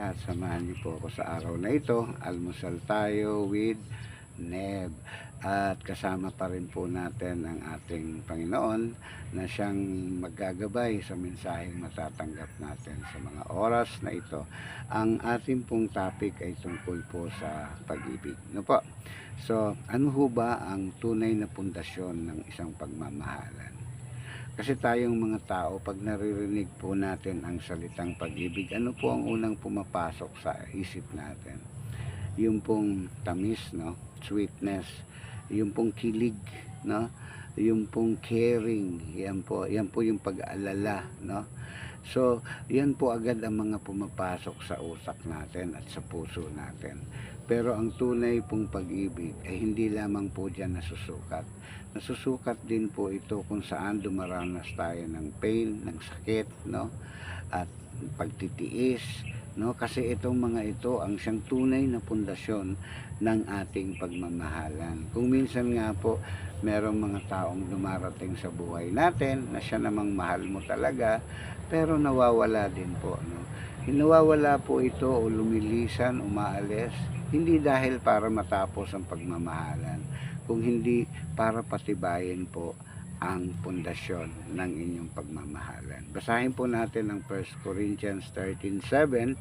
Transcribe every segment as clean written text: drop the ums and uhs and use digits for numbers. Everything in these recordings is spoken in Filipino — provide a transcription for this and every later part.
lahat, samahan niyo po ako sa araw na ito. Almusal tayo with Neb. At kasama pa rin po natin ang ating Panginoon na siyang maggagabay sa mensaheng matatanggap natin sa mga oras na ito. Ang ating pong topic ay tungkol po sa pag-ibig. No po? So, ano ho ba ang tunay na pundasyon ng isang pagmamahalan? Kasi tayong mga tao, pag naririnig po natin ang salitang pag-ibig, ano po ang unang pumapasok sa isip natin? Yung pong tamis, no? Sweetness, yung pong kilig, no? Yung pong caring, yan po yung pag-aalala, no? So, yan po agad ang mga pumapasok sa utak natin at sa puso natin. Pero ang tunay pong pag-ibig ay hindi lamang po dyan nasusukat. Nasusukat din po ito kung saan dumaranas tayo ng pain, ng sakit, no? At pagtitiis, no? Kasi itong mga ito ang siyang tunay na pundasyon ng ating pagmamahalan. Kung minsan nga po merong mga taong dumarating sa buhay natin na siya namang mahal mo talaga, pero nawawala din po, no? Nawawala po ito o lumilisan, umaalis, hindi dahil para matapos ang pagmamahalan, kung hindi para patibayin po ang pundasyon ng inyong pagmamahalan. Basahin po natin ang 1 Corinthians 13:7.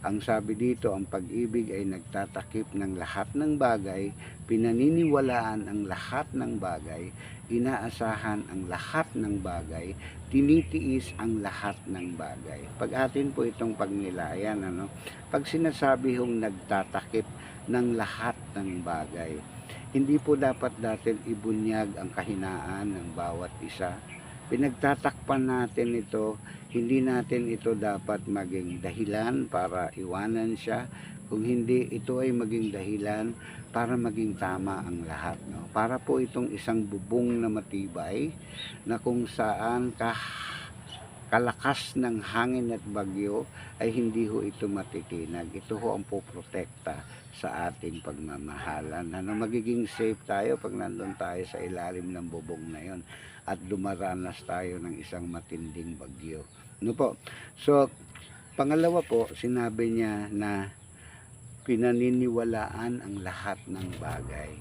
Ang sabi dito, ang pag-ibig ay nagtatakip ng lahat ng bagay, pinaniniwalaan ang lahat ng bagay, inaasahan ang lahat ng bagay, tinitiis ang lahat ng bagay. Pag atin po itong pagnilayan, ano? Pag sinasabi hong nagtatakip ng lahat ng bagay, hindi po dapat natin ibunyag ang kahinaan ng bawat isa. Pinagtatakpan natin ito, hindi natin ito dapat maging dahilan para iwanan siya. Kung hindi, ito ay maging dahilan para maging tama ang lahat, no? Para po itong isang bubong na matibay na kung saan kalakas ng hangin at bagyo ay hindi ho ito matitinag. Ito ho ang poprotekta sa ating pagmamahalan. Ano, magiging safe tayo pag nandun tayo sa ilalim ng bubong na yon at dumaranas tayo ng isang matinding bagyo. No po? So, pangalawa po, sinabi niya na pinaniniwalaan ang lahat ng bagay.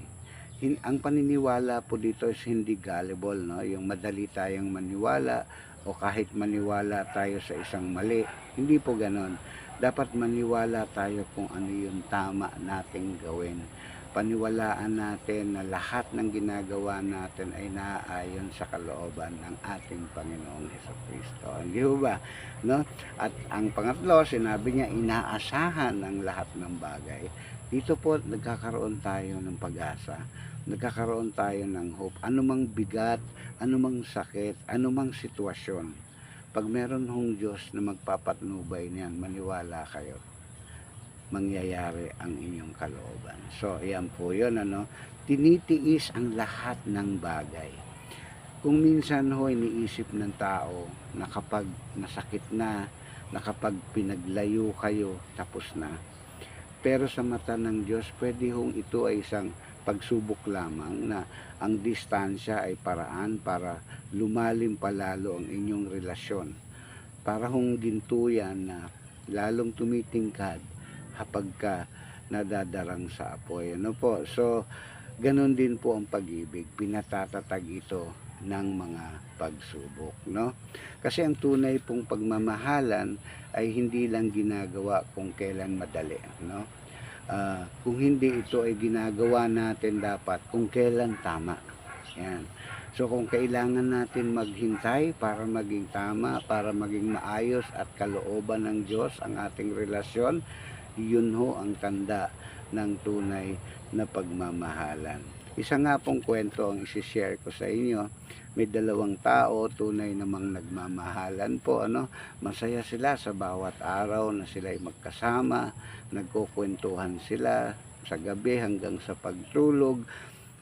Ang paniniwala po dito is hindi gullible, no? Yung madali tayong maniwala o kahit maniwala tayo sa isang mali. Hindi po ganon. Dapat maniwala tayo kung ano yung tama nating gawin. Paniwalaan natin na lahat ng ginagawa natin ay naaayon sa kalooban ng ating Panginoong Hesukristo. Hindi ba? No? At ang pangatlo, sinabi niya, inaasahan ang lahat ng bagay. Dito po nagkakaroon tayo ng pag-asa. Nagkakaroon tayo ng hope. Anumang bigat, anumang sakit, anumang sitwasyon. Pag meron hong Diyos na magpapatnubay niyan, maniwala kayo, mangyayari ang inyong kalooban. So, ayan po yun, ano? Tinitiis ang lahat ng bagay. Kung minsan ho, iniisip ng tao na kapag nasakit na kapag pinaglayo kayo, tapos na. Pero sa mata ng Diyos, pwede hong ito ay isang pagsubok lamang na ang distansya ay paraan para lumalim palalo ang inyong relasyon. Para hong gintuyan na lalong tumitingkad kapag ka nadadarang sa apoy. Ano po? So, ganun din po ang pag-ibig. Pinatatatag ito ng mga pagsubok, no? Kasi ang tunay pong pagmamahalan ay hindi lang ginagawa kung kailan madali, no? Kung hindi, ito ay ginagawa natin dapat kung kailan tama. Yan. So kung kailangan natin maghintay para maging tama, para maging maayos at kalooban ng Diyos ang ating relasyon, yun ho ang tanda ng tunay na pagmamahalan. Isa nga pong kwento ang isi-share ko sa inyo. May dalawang tao, tunay namang nagmamahalan po, ano? Masaya sila sa bawat araw na sila ay magkasama, nagkukwentuhan sila sa gabi hanggang sa pagtulog.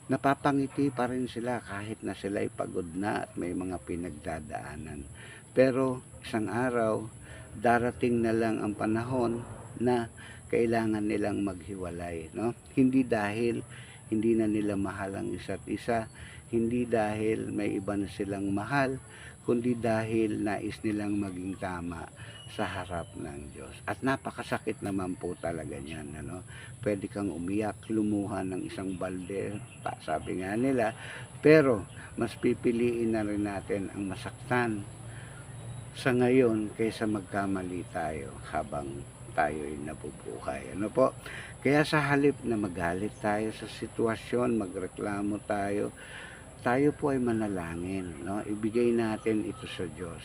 Napapangiti pa rin sila kahit na sila ay pagod na at may mga pinagdadaanan. Pero isang araw, darating na lang ang panahon na kailangan nilang maghiwalay, no? Hindi dahil hindi na nila mahal ang isa't isa, hindi dahil may iba na silang mahal, kundi dahil nais nilang maging tama sa harap ng Diyos. At napakasakit naman po talaga niyan, ano. Puwede kang umiyak, lumuha ng isang balde, sabi nga nila, pero mas pipiliin na rin natin ang masaktan sa ngayon kaysa magkamali tayo habang tayo'y nabubuhay. Ano po? Kaya sa halip na magalit tayo sa sitwasyon, magreklamo tayo, tayo po ay manalangin, no? Ibigay natin ito sa Diyos.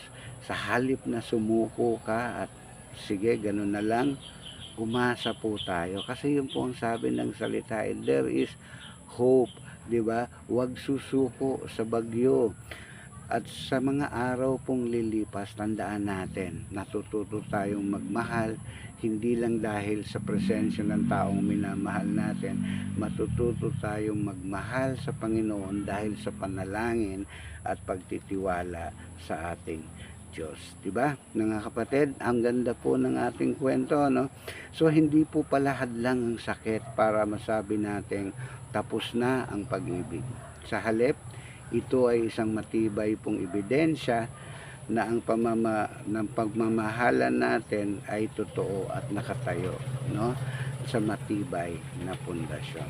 Sa halip na sumuko ka at sige, ganun na lang, umasa po tayo. Kasi yun po ang sabi ng salita, there is hope, di ba? Huwag susuko sa bagyo. At sa mga araw pong lilipas, tandaan natin, natututo tayong magmahal, hindi lang dahil sa presensya ng taong minamahal natin, matututo tayong magmahal sa Panginoon dahil sa panalangin at pagtitiwala sa ating Diyos. Diba? Mga kapatid, ang ganda po ng ating kwento, no? So, hindi po pala hadlang ang sakit para masabi nating tapos na ang pag-ibig. Sa halip, ito ay isang matibay pong ebidensya na ang ng pagmamahalan natin ay totoo at nakatayo, no, sa matibay na pundasyon.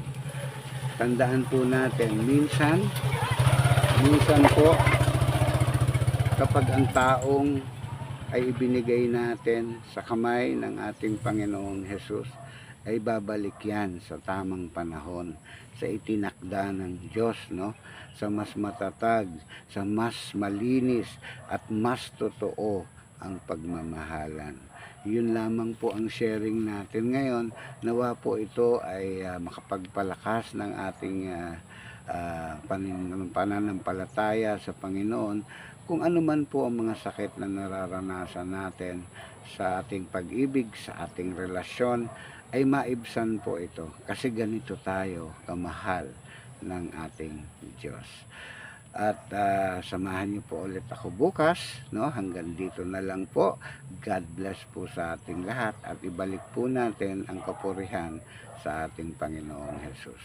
Tandaan po natin, minsan po kapag ang taong ay ibinigay natin sa kamay ng ating Panginoong Hesus, ay babalik yan sa tamang panahon, sa itinakda ng Diyos, no? Sa mas matatag, sa mas malinis at mas totoo ang pagmamahalan. Yun lamang po ang sharing natin ngayon. Nawa po ito ay makapagpalakas ng ating pananampalataya sa Panginoon, kung ano man po ang mga sakit na nararanasan natin sa ating pag-ibig, sa ating relasyon, ay maibsan po ito kasi ganito tayo kamahal ng ating Diyos. At samahan niyo po ulit ako bukas, no? Hanggang dito na lang po. God bless po sa ating lahat at ibalik po natin ang kapurihan sa ating Panginoong Hesus.